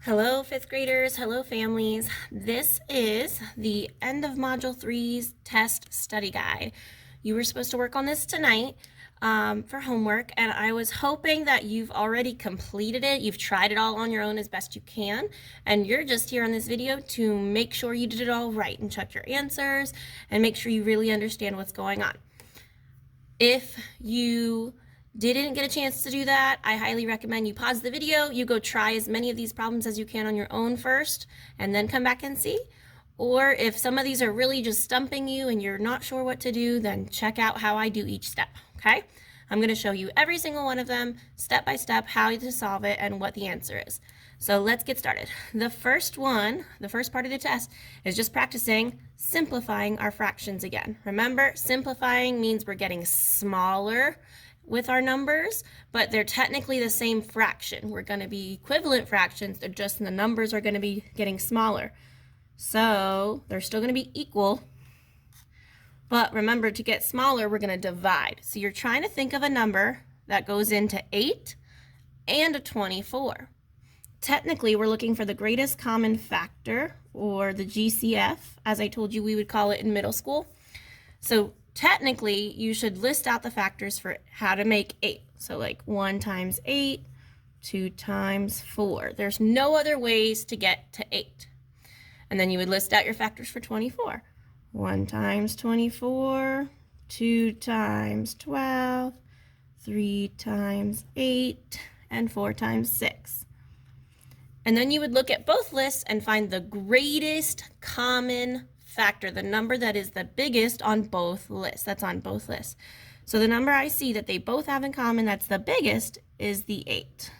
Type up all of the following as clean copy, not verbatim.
Hello, fifth graders. Hello, families. This is the end of Module 3's test study guide. You were supposed to work on this tonight for homework, and I was hoping that you've already completed it. You've tried it all on your own as best you can, and you're just here on this video to make sure you did it all right and check your answers and make sure you really understand what's going on. If you didn't get a chance to do that, I highly recommend you pause the video, you go try as many of these problems as you can on your own first, and then come back and see. Or if some of these are really just stumping you and you're not sure what to do, then check out how I do each step, okay? I'm going to show you every single one of them, step by step, how to solve it and what the answer is. So let's get started. The first one, the first part of the test, is just practicing simplifying our fractions again. Remember, simplifying means we're getting smaller with our numbers, but they're technically the same fraction. We're going to be equivalent fractions, they're just the numbers are going to be getting smaller. So they're still going to be equal, but remember, to get smaller, we're going to divide. So you're trying to think of a number that goes into 8 and a 24. Technically, we're looking for the greatest common factor, or the GCF, as I told you we would call it in middle school. So technically, you should list out the factors for how to make 8. So like 1 times 8, 2 times 4. There's no other ways to get to 8. And then you would list out your factors for 24. 1 times 24, 2 times 12, 3 times 8, and 4 times 6. And then you would look at both lists and find the greatest common factor, the number that is the biggest on both lists. That's on both lists. So the number I see that they both have in common that's the biggest is the 8.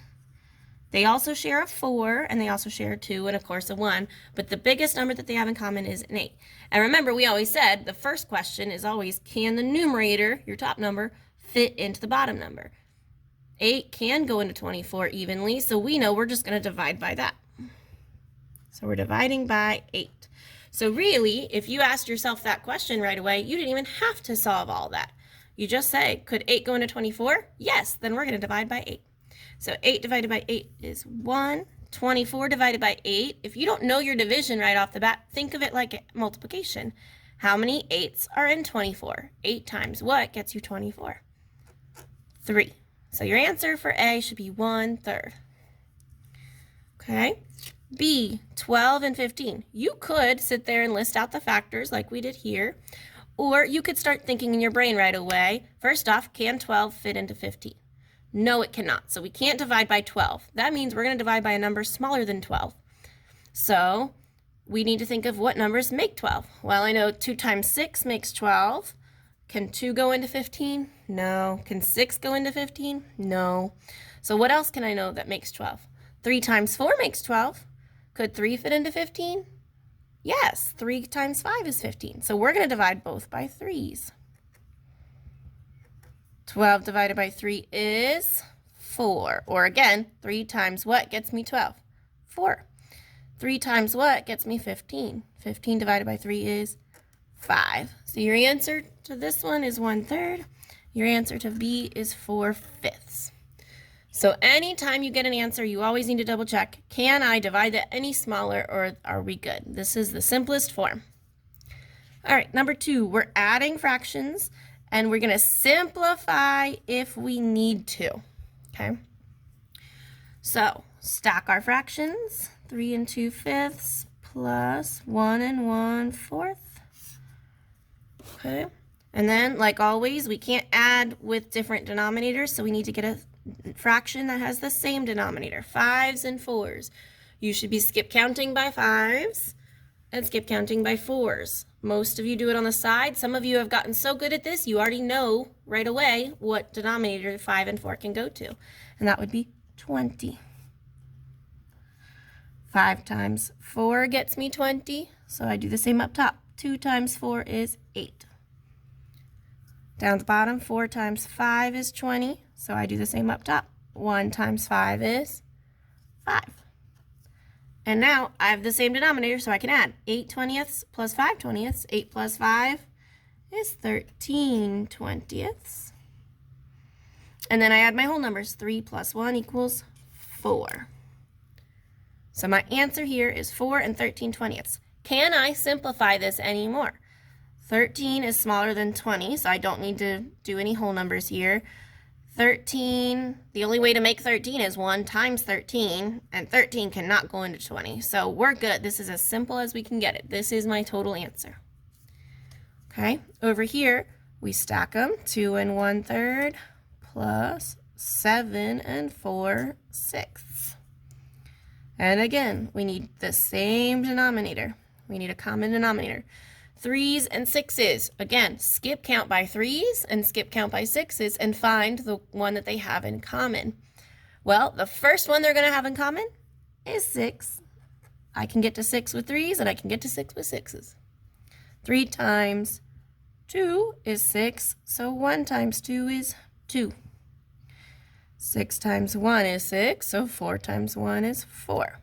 They also share a 4, and they also share a 2, and of course a 1, but the biggest number that they have in common is an 8. And remember, we always said the first question is always, can the numerator, your top number, fit into the bottom number? 8 can go into 24 evenly, so we know we're just going to divide by that. So we're dividing by 8. So really, if you asked yourself that question right away, you didn't even have to solve all that. You just say, could 8 go into 24? Yes, then we're going to divide by 8. So 8 divided by 8 is 1. 24 divided by 8. If you don't know your division right off the bat, think of it like multiplication. How many 8s are in 24? 8 times what gets you 24? 3. So your answer for A should be 1/3. Okay. B, 12 and 15. You could sit there and list out the factors like we did here, or you could start thinking in your brain right away. First off, can 12 fit into 15? No, it cannot. So we can't divide by 12. That means we're going to divide by a number smaller than 12. So we need to think of what numbers make 12. Well, I know 2 times 6 makes 12. Can 2 go into 15? No. Can 6 go into 15? No. So what else can I know that makes 12? 3 times 4 makes 12. Could 3 fit into 15? Yes, 3 times 5 is 15. So we're going to divide both by 3's. 12 divided by 3 is 4. Or again, 3 times what gets me 12? 4. 3 times what gets me 15? 15 divided by 3 is 5. So your answer to this one is 1/3. Your answer to B is 4/5. So anytime you get an answer, you always need to double check, can I divide that any smaller or are we good? This is the simplest form. All right, number 2, we're adding fractions and we're going to simplify if we need to. Okay. So stack our fractions, 3 2/5 plus 1 1/4. Okay. And then, like always, we can't add with different denominators, so we need to get a fraction that has the same denominator, 5s and 4s. You should be skip counting by 5s and skip counting by 4s. Most of you do it on the side. Some of you have gotten so good at this, you already know right away what denominator 5 and 4 can go to, and that would be 20. 5 times 4 gets me 20, so I do the same up top. 2 times 4 is 8. Down at the bottom, 4 times 5 is 20, so I do the same up top. 1 times 5 is 5. And now I have the same denominator, so I can add 8/20 plus 5/20. 8 plus 5 is 13/20. And then I add my whole numbers. 3 plus 1 equals 4. So my answer here is 4 and 13/20. Can I simplify this anymore? 13 is smaller than 20, so I don't need to do any whole numbers here. 13, the only way to make 13 is 1 times 13, and 13 cannot go into 20. So we're good. This is as simple as we can get it. This is my total answer. Okay, over here, we stack them. 2 and 1/3 plus 7 and 4/6. And again, we need the same denominator. We need a common denominator. 3s and 6s. Again, skip count by 3s and skip count by 6s and find the one that they have in common. Well, the first one they're going to have in common is 6. I can get to 6 with 3s and I can get to 6 with 6s. 3 times 2 is 6, so 1 times 2 is 2. 6 times 1 is 6, so 4 times 1 is 4.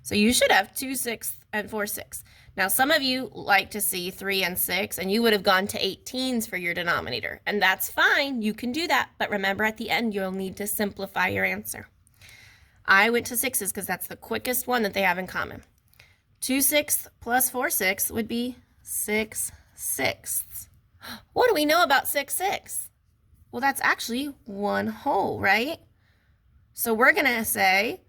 So you should have 2 6 and 4 6. Now, some of you like to see 3 and 6, and you would have gone to 18s for your denominator, and that's fine. You can do that, but remember at the end, you'll need to simplify your answer. I went to 6s because that's the quickest one that they have in common. 2 6 plus 4 6 would be 6 6. What do we know about 6 6? Well, that's actually 1 whole, right? So we're going to say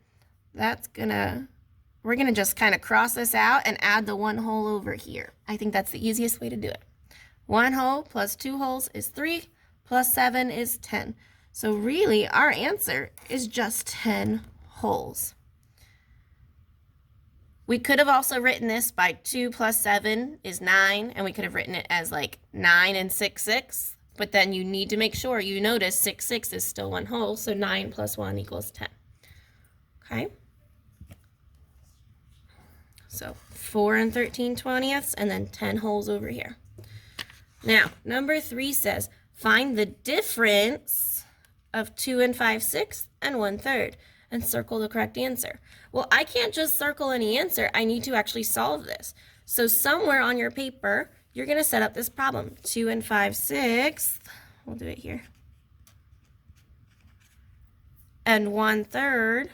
we're going to just kind of cross this out and add the 1 whole over here. I think that's the easiest way to do it. 1 whole plus 2 wholes is 3, plus 7 is 10. So really, our answer is just 10 wholes. We could have also written this by 2 plus 7 is 9, and we could have written it as like 9 and 6 6. But then you need to make sure you notice 6 6 is still 1 whole, so 9 plus 1 equals 10. Okay? So 4 and 13/20, and then 10 wholes over here. Now, number 3 says, find the difference of 2 and 5/6 and 1/3, and circle the correct answer. Well, I can't just circle any answer. I need to actually solve this. So somewhere on your paper, you're going to set up this problem. 2 and 5/6, we'll do it here, and 1/3.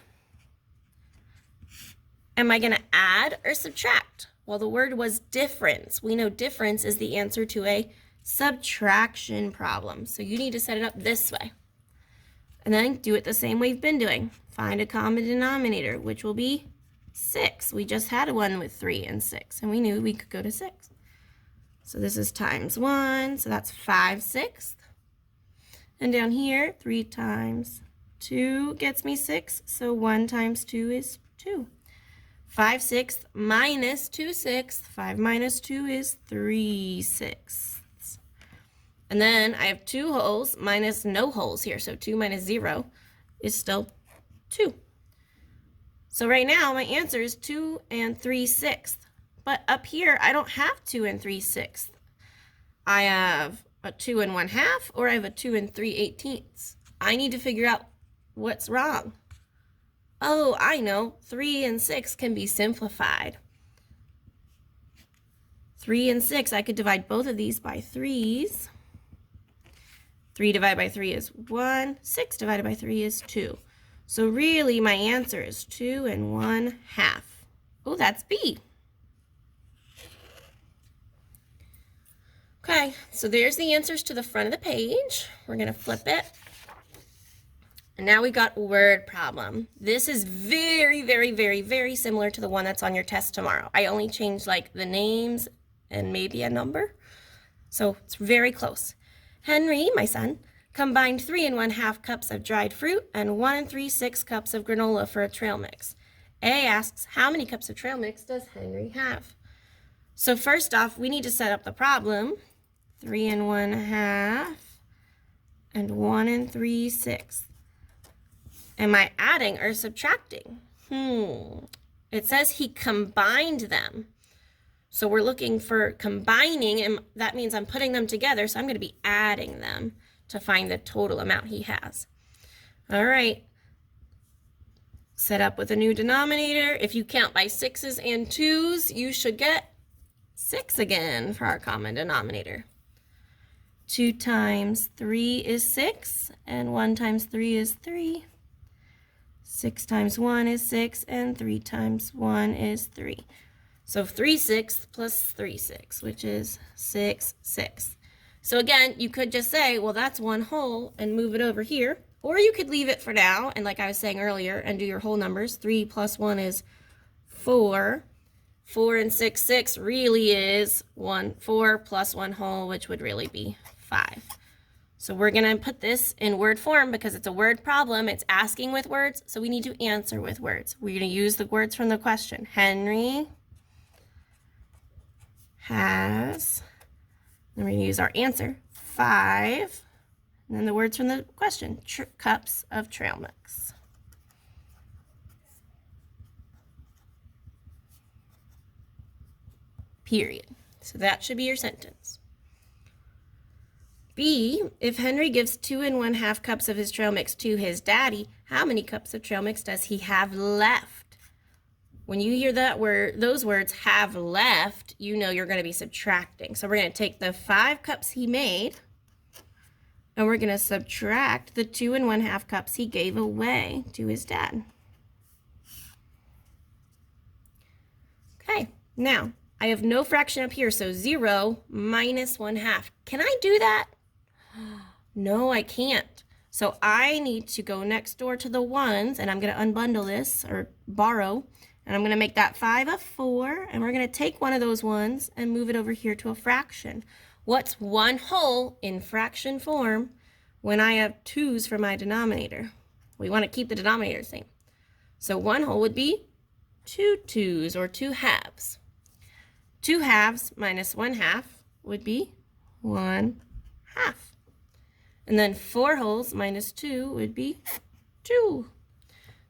Am I going to add or subtract? Well, the word was difference. We know difference is the answer to a subtraction problem. So you need to set it up this way. And then do it the same way we've been doing. Find a common denominator, which will be 6. We just had one with 3 and 6, and we knew we could go to 6. So this is times 1, so that's 5/6. And down here, 3 times 2 gets me 6, so 1 times 2 is 2. 5/6 minus 2/6. 5 minus 2 is 3/6. And then I have 2 wholes minus no wholes here. So 2 minus 0 is still 2. So right now my answer is 2 and 3/6. But up here I don't have 2 and 3/6. I have a 2 and 1/2, or I have a 2 and 3/18. I need to figure out what's wrong. Oh, I know. 3 and 6 can be simplified. 3 and 6, I could divide both of these by 3s. 3 divided by 3 is 1. 6 divided by 3 is 2. So really, my answer is 2 and 1/2. Oh, that's B. Okay, so there's the answers to the front of the page. We're going to flip it. And now we got word problem. This is very, very, very, very similar to the one that's on your test tomorrow. I only changed like the names and maybe a number. So it's very close. Henry, my son, combined 3 1/2 cups of dried fruit and 1 3/6 cups of granola for a trail mix. A asks, how many cups of trail mix does Henry have? So first off, we need to set up the problem. 3 1/2 and 1 3/6. Am I adding or subtracting? It says he combined them. So we're looking for combining, and that means I'm putting them together, so I'm going to be adding them to find the total amount he has. All right. Set up with a new denominator. If you count by 6s and 2s, you should get 6 again for our common denominator. 2 times 3 is 6, and 1 times 3 is 3. 6 times 1 is 6, and 3 times 1 is 3. So 3/6 plus 3/6, which is 6/6. So again, you could just say, well, that's 1 whole and move it over here. Or you could leave it for now, and like I was saying earlier, and do your whole numbers. 3 plus 1 is 4. 4 and 6, 6 really is 4 plus 1 whole, which would really be 5. So we're going to put this in word form because it's a word problem. It's asking with words, so we need to answer with words. We're going to use the words from the question. Henry has, and we're going to use our answer, 5, and then the words from the question, cups of trail mix. Period. So that should be your sentence. B, if Henry gives 2 1/2 cups of his trail mix to his daddy, how many cups of trail mix does he have left? When you hear that word, those words, have left, you know you're going to be subtracting. So we're going to take the 5 cups he made, and we're going to subtract the 2 1/2 cups he gave away to his dad. Okay, now I have no fraction up here, so 0 minus 1/2. Can I do that? No, I can't. So I need to go next door to the ones, and I'm going to unbundle this, or borrow, and I'm going to make that 5 a 4, and we're going to take one of those ones and move it over here to a fraction. What's 1 whole in fraction form when I have 2's for my denominator? We want to keep the denominator the same. So 1 whole would be 2 2's, or 2 halves. 2 halves minus 1/2 would be 1/2. And then 4 wholes minus 2 would be 2.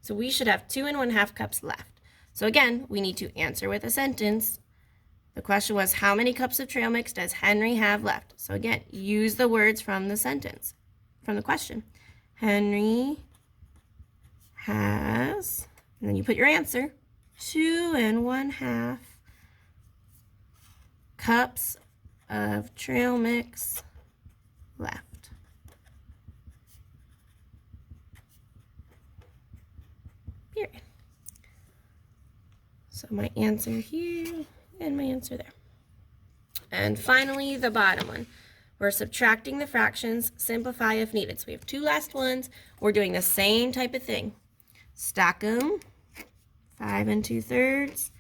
So we should have 2 1/2 cups left. So again, we need to answer with a sentence. The question was, how many cups of trail mix does Henry have left? So again, use the words from the sentence, from the question. Henry has, and then you put your answer, 2 1/2 cups of trail mix left. Period. So my answer here and my answer there. And finally, the bottom one. We're subtracting the fractions, simplify if needed. So we have 2 last ones. We're doing the same type of thing. Stack them. 5 2/3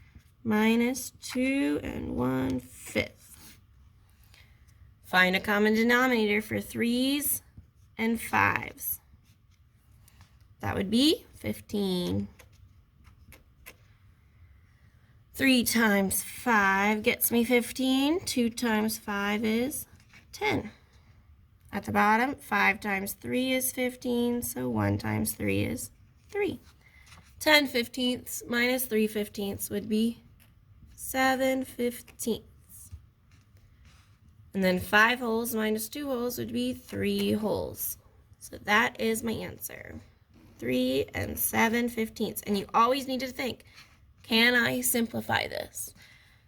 minus 2 1/5. Find a common denominator for 3's and 5's. That would be 15. 3 times 5 gets me 15. 2 times 5 is 10. At the bottom, 5 times 3 is 15, so 1 times 3 is 3. 10/15 minus 3/15 would be 7/15. And then 5 wholes minus 2 wholes would be 3 wholes. So that is my answer. 3 7/15. And you always need to think, can I simplify this?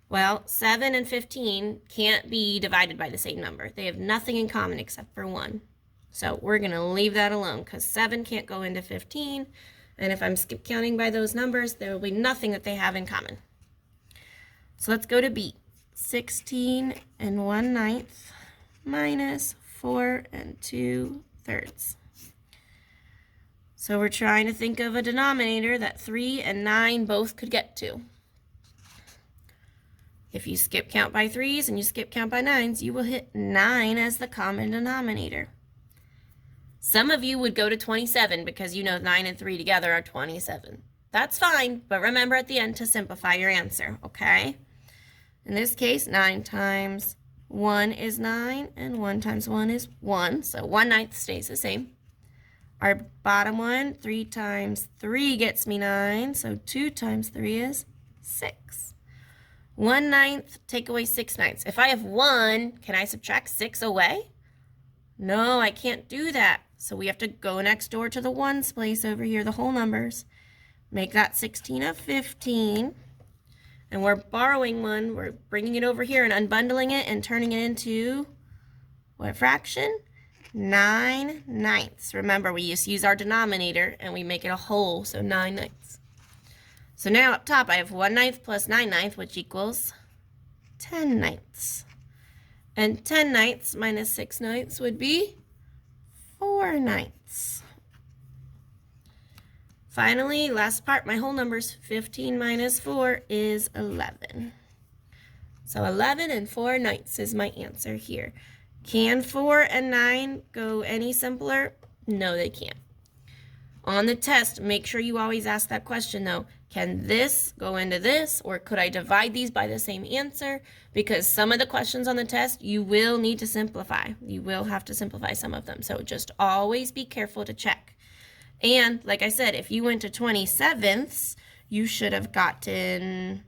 Well, 7 and 15 can't be divided by the same number. They have nothing in common except for 1. So we're going to leave that alone because 7 can't go into 15. And if I'm skip counting by those numbers, there will be nothing that they have in common. So let's go to B. 16 1/9 minus 4 2/3. So we're trying to think of a denominator that 3 and 9 both could get to. If you skip count by 3's and you skip count by 9's, you will hit 9 as the common denominator. Some of you would go to 27 because you know 9 and 3 together are 27. That's fine, but remember at the end to simplify your answer, okay? In this case, 9 times 1 is 9, and 1 times 1 is 1, so 1/9 stays the same. Our bottom one, 3 times 3 gets me 9, so 2 times 3 is 6. 1/9, take away 6/9. If I have 1, can I subtract 6 away? No, I can't do that. So we have to go next door to the ones place over here, the whole numbers. Make that 16 a 15. And we're borrowing one. We're bringing it over here and unbundling it and turning it into what fraction? 9/9. Remember, we just use our denominator and we make it a whole, so 9/9. So now up top, I have 1/9 plus 9/9, which equals 10/9. And 10/9 minus 6/9 would be 4/9. Finally, last part, my whole numbers, 15 minus 4 is 11. So 11 and 4/9 is my answer here. Can 4 and 9 go any simpler? No, they can't. On the test, make sure you always ask that question though. Can this go into this, or could I divide these by the same answer? Because some of the questions on the test, you will need to simplify. You will have to simplify some of them. So just always be careful to check. And like I said, if you went to 27ths, you should have gotten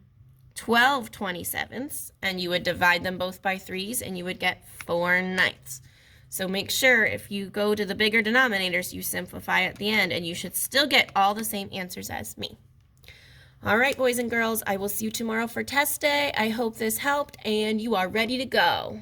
12 27ths, and you would divide them both by 3s, and you would get 4/9. So make sure if you go to the bigger denominators, you simplify at the end, and you should still get all the same answers as me. All right, boys and girls, I will see you tomorrow for test day. I hope this helped, and you are ready to go.